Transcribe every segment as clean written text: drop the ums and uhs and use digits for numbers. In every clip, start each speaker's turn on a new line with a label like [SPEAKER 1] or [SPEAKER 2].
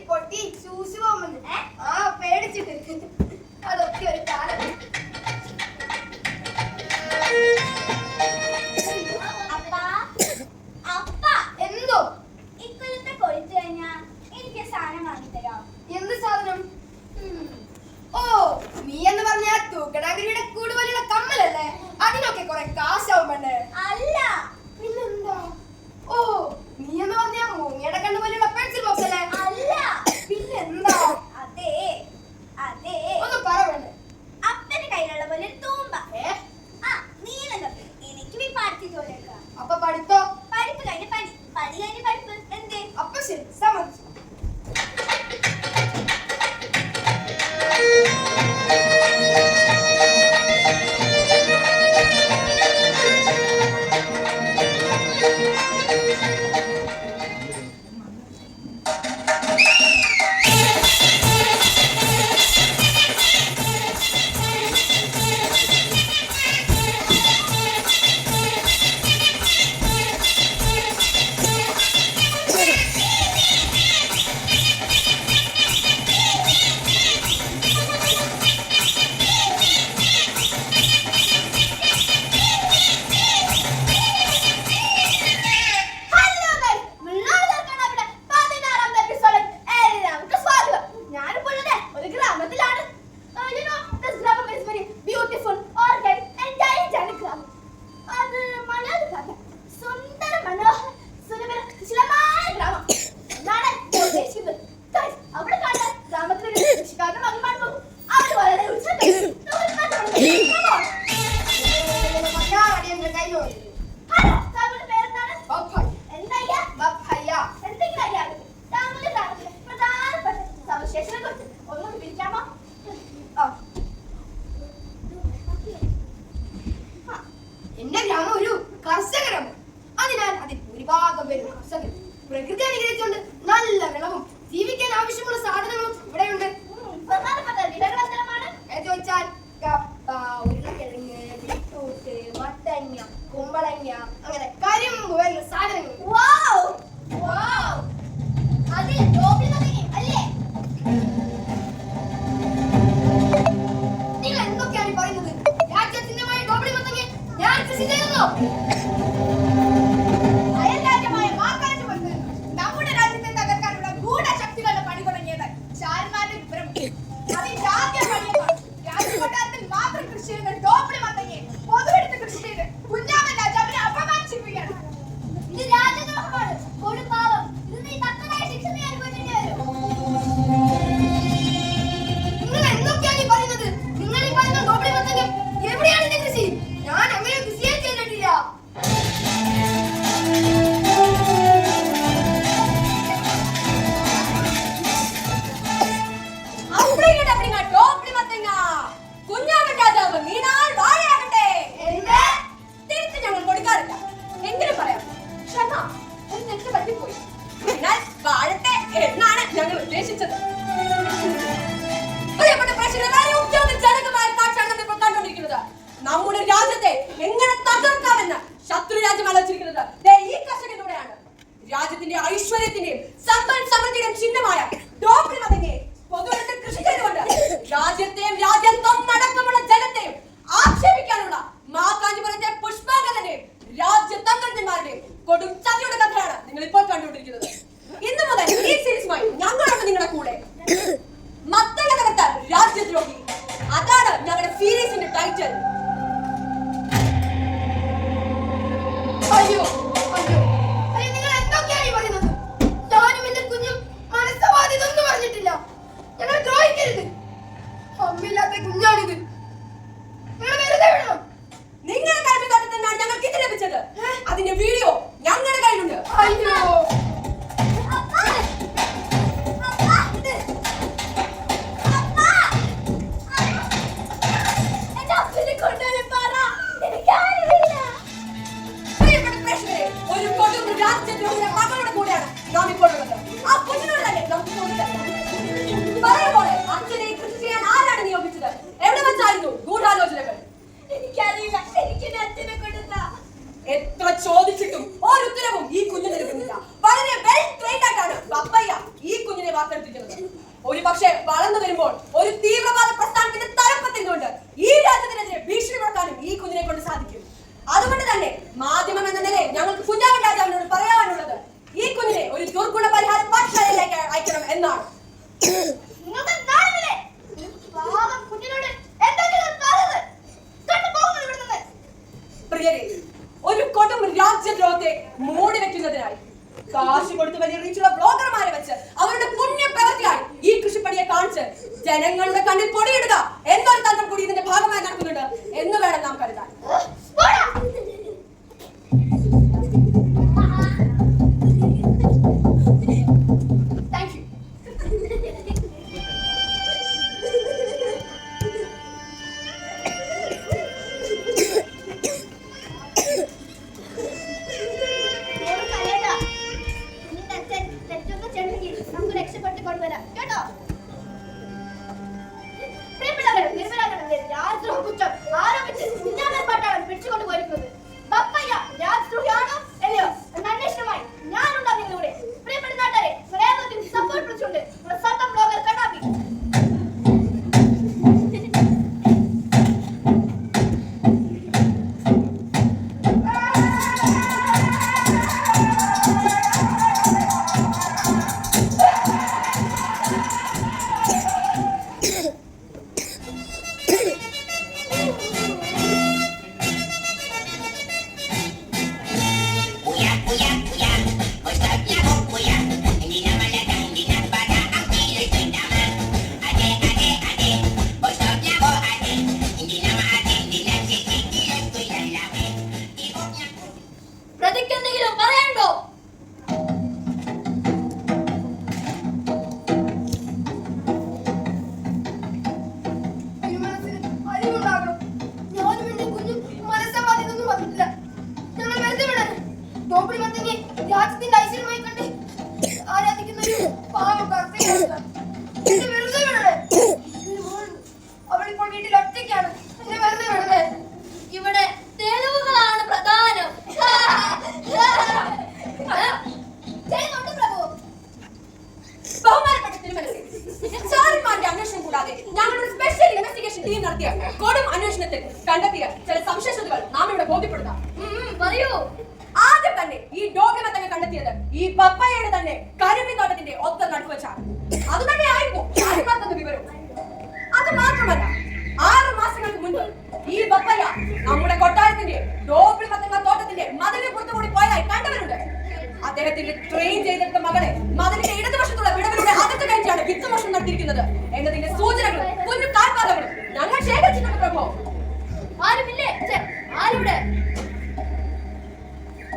[SPEAKER 1] പൊട്ടി ചൂസ് പോകുന്നു. ആ പേടിച്ചിട്ട് അതൊക്കെ ചാകരയുടെ കൂടുതലുള്ള കമ്മലല്ലേ? അതിനൊക്കെ കുറെ കാശാവും പെണ്ണേ.
[SPEAKER 2] അല്ല
[SPEAKER 1] പിന്നെന്താ? ഓ, നീ എന്ന് പറഞ്ഞാ മൂങ്ങയുടെ കണ്ണു പോലെയുള്ള പെൻസിൽ ബോക്സ് അല്ലേ?
[SPEAKER 2] അല്ല
[SPEAKER 1] പിന്നെന്താ?
[SPEAKER 2] അതെ അതെ
[SPEAKER 1] ഒന്ന് പറ പെണ്ണേ.
[SPEAKER 2] അപ്പന്റെ കയ്യിലുള്ള പോലെ ഒരു തൂമ്പ. നീളം തപ്പി എനിക്ക് ഈ പാർട്ടി ജോലിയെടുക്കാം.
[SPEAKER 1] അപ്പൊ പഠിത്തോ?
[SPEAKER 2] പഠിപ്പ് കഴിഞ്ഞ് പണി, പണി കഴിഞ്ഞ് പഠിപ്പ്. എന്തേ?
[SPEAKER 1] അപ്പൊ ശരി, സമ്മതിച്ചു. എന്റെ ഗ്രാമം ഒരു കർഷക ഗ്രാമം. അതിനാൽ അതിൽ ഭൂരിഭാഗം പേരും കർഷകർ. പ്രകൃതി അനുഗ്രഹിച്ചുകൊണ്ട് നല്ല വിളവും ജീവിക്കാൻ ആവശ്യമുള്ള സാധനങ്ങളും ഇവിടെയുണ്ട്. ചോദിച്ചാൽ കപ്പ, ഉരുളക്കിഴങ്ങ്, ബീറ്റ്റൂട്ട്, മത്തങ്ങ, കുമ്പളങ്ങ, അങ്ങനെ കരിമ്പ് പോലുള്ള സാധനങ്ങൾ. നിങ്ങൾ എന്തൊക്കെയാണ് പറയുന്നത്? രാജ്യത്തിന്റെ ഡോബിളി മത്തങ്ങ ഞാൻ കൃഷി ചെയ്യുന്നു.
[SPEAKER 3] അയൽരാജ്യമായ മാക്കാഞ്ചുപുരത്ത് നമ്മുടെ രാജ്യത്തെ തകർക്കാനുള്ള ഗൂഢശക്തികളുടെ പണി തുടങ്ങിയത് ചാരന്മാരുടെ വിവരം. അതിന്റെ ആദ്യ പണിയാണ് രാജകൊട്ടാരത്തിൽ മാത്രം കൃഷി ചെയ്യുന്ന ഡോബിളി മത്തങ്ങയെ പൊതുവെടുത്ത് കൃഷി ചെയ്ത് കുഞ്ഞാമൻ രാജാവിനെ അപമാനിച്ചിരിക്കുകയാണ്.
[SPEAKER 2] ഇത് രാജദ്രോഹമാണ്. കൊടുപാവം. ഇത് നീ തക്കതായ ശിക്ഷ നീ അനുഭവിക്കേണ്ടി വരും.
[SPEAKER 1] നിങ്ങൾ എന്തൊക്കെയാണ് പറയുന്നത്? നിങ്ങൾ ഈ പറയുന്ന ഡോബിളി മത്തങ്ങ എവിടെയാണ് എന്റെ കൃഷി? ഞാൻ അങ്ങനെ കൃഷിയെ ചെയ്തിട്ടില്ല.
[SPEAKER 3] കുഞ്ഞാമൻ രാജാവ് നീണാൾ വാഴയാകട്ടെ. തിരിച്ച് ഞങ്ങൾ കൊടുക്കാറില്ല. എങ്കിലും പറയാം, ക്ഷമ ഒരു തെറ്റ് പറ്റിപ്പോയി. അതിനാൽ വാഴട്ടെ എന്നാണ് ഞങ്ങൾ ഉദ്ദേശിച്ചത്. പ്രിയപ്പെട്ട പ്രേക്ഷകരെ, ജനകമായ കാഴ്ചയാണ് ഇപ്പോൾ കണ്ടുകൊണ്ടിരിക്കുന്നത്. നമ്മുടെ രാജ്യത്തെ എങ്ങനെ തകർക്കാമെന്ന് ശത്രു രാജ്യം ആലോചിച്ചിരിക്കുന്നത് ഈ കർഷകനിലൂടെയാണ്. രാജ്യത്തിന്റെ ഐശ്വര്യത്തിന്റെയും സമ്പൽ സമൃദ്ധിയുടെയും ചിഹ്നമായ ഡോബിളി മത്തങ്ങയെ പൊതുവെടുത്ത് കൃഷി ചെയ്തുകൊണ്ട് രാജ്യത്തെയും രാജ്യത്തൊന്നടക്കമുള്ള ജനത്തെയും ആക്ഷേപിക്കാനുള്ള മാക്കാഞ്ചിപുരത്തെ പുഷ്പാങ്കതന്റെയും രാജ്യതന്ത്രജ്ഞന്മാരുടെയും കൊടും ചതിയുടെ കഥയാണ് നിങ്ങൾ ഇപ്പോൾ കണ്ടുകൊണ്ടിരിക്കുന്നത്. ഇന്നു മുതൽ ഈ സീരീസുമായി ഞങ്ങളുണ്ട് നിങ്ങളുടെ കൂടെ. മത്തങ്ങ തകർത്താൽ രാജ്യദ്രോഹി, അതാണ് ഞങ്ങളുടെ സീരീസിന്റെ ടൈറ്റിൽ.
[SPEAKER 1] അയ്യോ അയ്യോ അയ്യോ, നിങ്ങൾ എന്തൊക്കെയാണ് ഈ പറയുന്നത്? ഞാനും എന്റെ കുഞ്ഞും മനസ്സവാദി ഇതൊന്നും പറഞ്ഞിട്ടില്ല. ഞങ്ങൾ ദ്രോഹിക്കരുത്. അമ്മില്ലാത്ത കുഞ്ഞാണിത്. നിങ്ങൾ വെറുതെ വിടണം.
[SPEAKER 3] നിങ്ങളുടെ കൈകാര്യത്തിൽ നിന്നാണ് ഞങ്ങൾക്ക് ഇത് ലഭിച്ചത്. അതിന്റെ വീഡിയോ ഞങ്ങളുടെ കയ്യിലുണ്ട്.
[SPEAKER 1] അയ്യോ
[SPEAKER 3] പ്രിയപ്പെട്ട പ്രേക്ഷകരെ, ഒരു കൊടും രാജ്യദ്രോഹിയുടെ മകളുടെ കൂടെയാണ് നാം ഇപ്പോൾ ഉള്ളത്. ആ കുഞ്ഞിനോട് തന്നെ നമുക്ക് ചോദിക്കാം. പറയുമ്പോൾ അച്ഛനെ കൃഷി ചെയ്യാൻ ആരാണ് നിയോഗിച്ചത്? എവിടെ വെച്ചായിരുന്നു ഗൂഢാലോചനകൾ?
[SPEAKER 2] എനിക്കറിയില്ല. എനിക്ക് അച്ഛനെ കൊടുത്ത
[SPEAKER 3] എത്ര ചോദിച്ചിട്ടും ഒരു ഉത്തരവും ഈ കുഞ്ഞിന് ലഭിക്കുന്നില്ല. വളരെ വെൽ ട്രെയിൻഡ് ആയിട്ടാണ് പപ്പയ്യ ഈ കുഞ്ഞിനെ വാർത്തെടുത്തിരിക്കുന്നത്. ഒരു പക്ഷേ വളർന്നു വരുമ്പോൾ ഒരു തീവ്രവാദ പ്രസ്ഥാനത്തിന്റെ തലപ്പത്തിരുന്നുകൊണ്ട് ഈ രാജ്യത്തിനെതിരെ ഭീഷണി മുഴക്കാനും ഈ കുഞ്ഞിനെ കൊണ്ട് സാധിക്കും. അതുകൊണ്ട് തന്നെ മാധ്യമം എന്ന നിലയിൽ ഞങ്ങൾക്ക് കുഞ്ഞാമൻ രാജാവിനോട് പറയാനുള്ളത് ഈ കുഞ്ഞിനെ ഒരു ദുർഗുണ പരിഹാര പാഠശാലയിലേക്ക് അയക്കണം എന്നാണ്.
[SPEAKER 2] നിങ്ങൾക്ക് കുഞ്ഞിനോട് എന്തെങ്കിലും
[SPEAKER 3] കാശ് കൊടുത്ത് വലിയ റീച്ചുള്ള ബ്ലോഗർമാരെ വെച്ച് അവരുടെ പുണ്യ പ്രവൃത്തിയായി ഈ കൃഷിപ്പണിയെ കാണിച്ച് ജനങ്ങളുടെ കണ്ണിൽ പൊടിയിടുക എന്നൊരു തന്ത്രം കൂടി ഇതിന്റെ ഭാഗമായി നടക്കുന്നുണ്ട് എന്ന് വേണം നാം കരുതാൻ.
[SPEAKER 1] ഇവിടെ തെളിവുകളാണ് പ്രധാനം.
[SPEAKER 3] ബഹുമാനപ്പെട്ട തിരുമനസ്, ചാരന്മാരുടെ അന്വേഷണം കൂടാതെ ഞങ്ങളുടെ സ്പെഷ്യൽ ഇൻവെസ്റ്റിഗേഷൻ ടീം നടത്തിയ കൊടും അന്വേഷണത്തിൽ കണ്ടെത്തിയ ചില സംശയങ്ങൾ നാം ഇവിടെ ബോധ്യപ്പെടുത്താം.
[SPEAKER 1] പറയൂ.
[SPEAKER 3] ആദ്യം തന്നെ ഈ ഡോഗ്ലിമ തന്നെ കണ്ടെത്തിയത് ഈ പപ്പയുടെ തന്നെ കരിമ്പിൻ തോട്ടത്തിന്റെ ഒത്ത നടുവച്ചാണ്. അത് തന്നെ ആയിരുന്നു ചാരന്മാർ തന്ന വിവരം. അത് മാത്രമല്ല, 6 മാസങ്ങൾക്ക് മുൻപ് ഈ പപ്പയ നമ്മുടെ കൊട്ടാരത്തിന്റെ ഡോഗ്ലിമ തോട്ടത്തിന്റെ മതിലിന് പുറത്തുകൂടി പോയതായി കണ്ടവരുണ്ട്. അദ്ദേഹത്തിന്റെ ട്രെയിൻ ചെയ്തെടുത്ത മകളെ മതിലിന്റെ ഇടതുവശത്തുള്ള വിടവിലൂടെ അകത്ത് കയറ്റിയാണ് വിത്തുമോഷണം നടത്തിയിരിക്കുന്നത് എന്നതിന്റെ സൂചനകളും കുഞ്ഞു കാൽപാതകളും ഞങ്ങൾ ശേഖരിച്ചിട്ടുണ്ട് പ്രഭു.
[SPEAKER 1] ആരുമില്ലേ? ആരുടെ?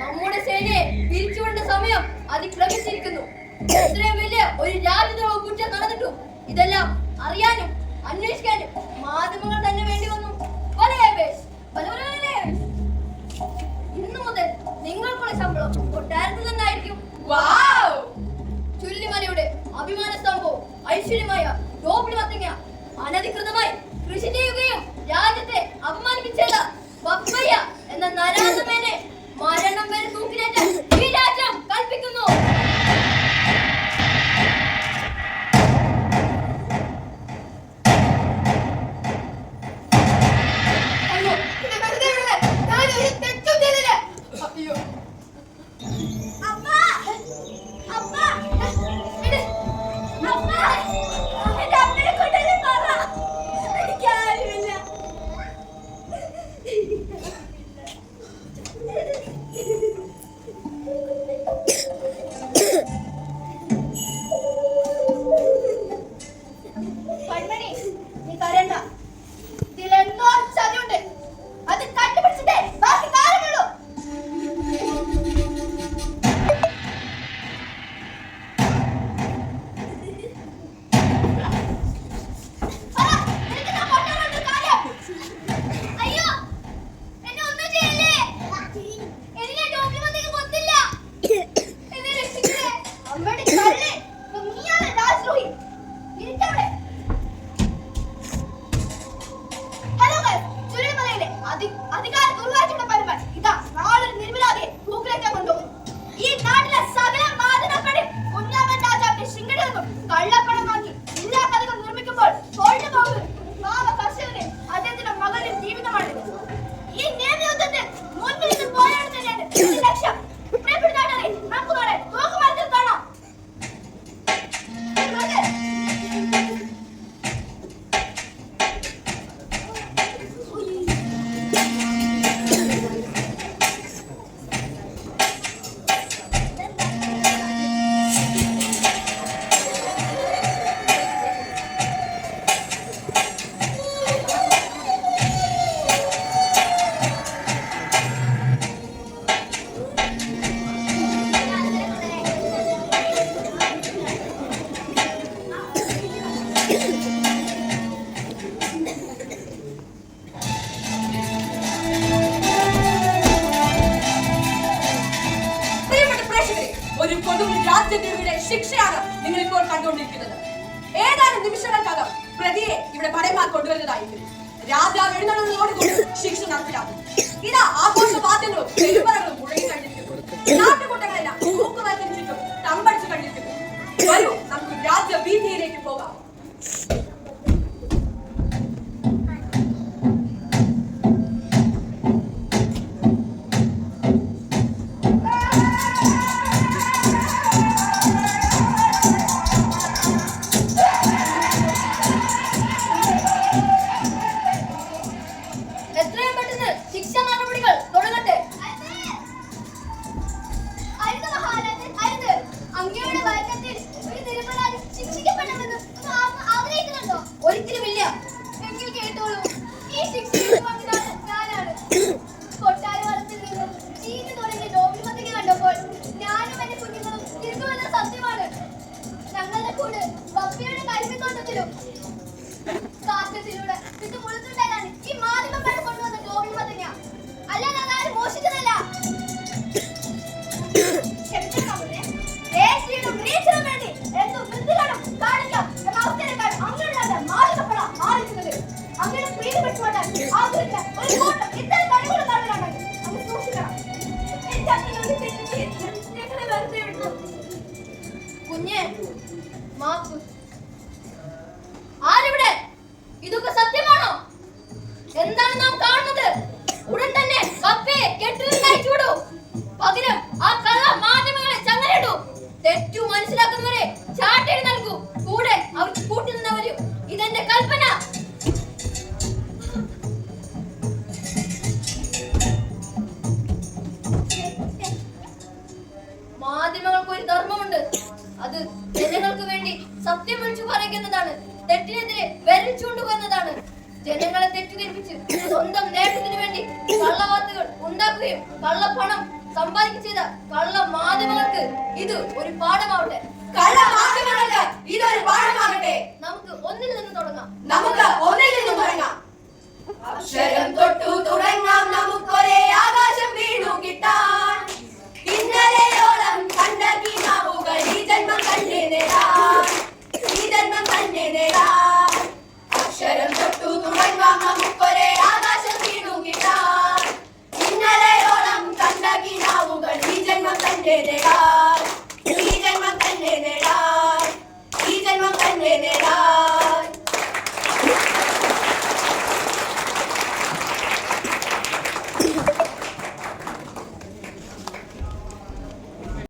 [SPEAKER 1] നമ്മുടെ സേനയെ പിരിച്ചുവിടേണ്ട സമയം അതിക്രമിച്ചിരിക്കുന്നു. ഇത്രയും വലിയ ഒരു രാജ്യദ്രോഹ കുറ്റം നടന്നിട്ടും ഇതെല്ലാം അറിയാനും അന്വേഷിക്കാനും മാധ്യമങ്ങൾ തന്നെ വേണ്ടി വന്നു. ഇന്നു മുതൽ നിങ്ങൾക്കുള്ള ശമ്പളം കൊട്ടാരത്തിൽ നിന്നായിരിക്കും. ചുല്ലിമലയുടെ അഭിമാന സ്തംഭവും ഐശ്വര്യമായ ഡോപ്പിൾ മത്തങ്ങ അനധികൃതമായി കൃഷി ചെയ്യുകയും രാജ്യത്തെ അപമാനിപ്പിച്ചത് പപ്പയ്യ എന്ന നരാധമേനെ മരണം വരെ തൂക്കിലേറ്റാൻ ഈ രാജ്യം കൽപ്പിക്കുന്നു.
[SPEAKER 3] കണ്ടുകൊണ്ടിരിക്കുന്നത്. ഏതാനും നിമിഷങ്ങൾക്കകം പ്രതിയെ ഇവിടെ ഭടന്മാർ കൊണ്ടുവരുന്നതായിരിക്കും. രാജാവ് എഴുന്നള്ളുന്നതോടുകൂടി ശിക്ഷ നടപ്പിലാക്കും. ഇതാ ആഘോഷവാദ്യങ്ങളും പെരുമറകളും മുഴങ്ങി കണ്ടിരിക്കുന്നു. നാട്ടുകൂട്ടങ്ങളെല്ലാം തൂക്കുമരത്തിന് ചുറ്റും തമ്പടിച്ചു കണ്ടിരിക്കുന്നു. വരൂ, നമുക്ക് രാജവീതിയിലേക്ക് പോകാം.
[SPEAKER 1] എത്രയും പെട്ടെന്ന് ശിക്ഷാ നടപടികൾ തുടങ്ങട്ടെ.
[SPEAKER 2] അങ്ങയുടെ വഴക്കത്തിൽ ഒരു നിരപരാധി ശിക്ഷിക്കപ്പെടണമെന്ന് ആഗ്രഹിക്കുന്നുണ്ടോ?
[SPEAKER 1] ഒരിക്കലുമില്ല.
[SPEAKER 2] എങ്കിൽ കേട്ടോളൂ, ഈ ശിക്ഷ ഏറ്റുവാങ്ങിയതാണ് ഞാനാണ്. കൊട്ടാരവളത്തിൽ നിന്ന് ചീഞ്ഞു തുടങ്ങിയ ഡോബിമതിനെ കണ്ടപ്പോൾ ഞാനും എന്റെ കുഞ്ഞുങ്ങളും തിരിച്ചുവന്ന സത്യമാണ്. ഞങ്ങളുടെ കൂടെ പപ്പിയുടെ കരിമിത്തോട്ടത്തിലും കാറ്റത്തിലൂടെ ഇത് മുഴുത്തുണ്ടായാണ് ഈ മാധ്യമങ്ങൾ കൊണ്ടുവന്ന ഡോബിമതിന. അല്ലാതെ അതാരും മോഷിച്ചതല്ല.
[SPEAKER 1] കുഞ്ഞെ, മാപ്പ്. ആരിവിടെ? ഇതൊക്കെ സത്യമാണോ? എന്താണ് നാം കാണുന്നത്? ഉടൻ തന്നെ പപ്പയെ കെട്ടിടത്തിൽ അയച്ചുവിടൂ. പകരം ആ കള്ള മാധ്യമങ്ങളെ ചങ്ങലയിടൂ. തെറ്റു മനസ്സിലാക്കുന്നവരെ ചാട്ടയിൽ നൽകൂ. കൂടെ അവർക്ക് കൂട്ടുനിന്നവരും. ഇതെന്റെ കൽപ്പന. മാധ്യമങ്ങൾക്ക് ഒരു ധർമ്മമുണ്ട്. അത് ജനങ്ങൾക്ക് വേണ്ടി സത്യം വിളിച്ചു പറയുന്നതാണ്. തെറ്റിനെതിരെ വിരൽ ചൂണ്ടുക. ജനങ്ങളെ തെറ്റിദ്ധരിപ്പിച്ച് സ്വന്തം നേട്ടത്തിന് വേണ്ടി കള്ളവാർത്തകൾ ഉണ്ടാക്കുകയും കള്ളപ്പണം സമ്പാദിക്കുകയും ചെയ്ത കള്ള മാധ്യമങ്ങൾക്ക് ഇത് ഒരു പാഠമാവട്ടെ.
[SPEAKER 3] ഇതൊരു പാഠമാകട്ടെ.
[SPEAKER 1] നമുക്ക് ഒന്നിൽ നിന്ന് തുടങ്ങാം.
[SPEAKER 3] അക്ഷരം തൊട്ടു തുടങ്ങാം നമുക്കൊരേ ആകാശം വീണു കിട്ടാൻ. ഇന്നലെയോളം കണ്ട കിനാവുകൾ ഈ ജന്മം തന്നെ നേടാൻ. അക്ഷരം തൊട്ടു തുടങ്ങാം നമുക്കൊരേ ആകാശം വീണു കിട്ടാൻ. ഇന്നലെയോളം കണ്ട കിനാവുകൾ ഈ ജന്മം തന്നെ നേടാൻ.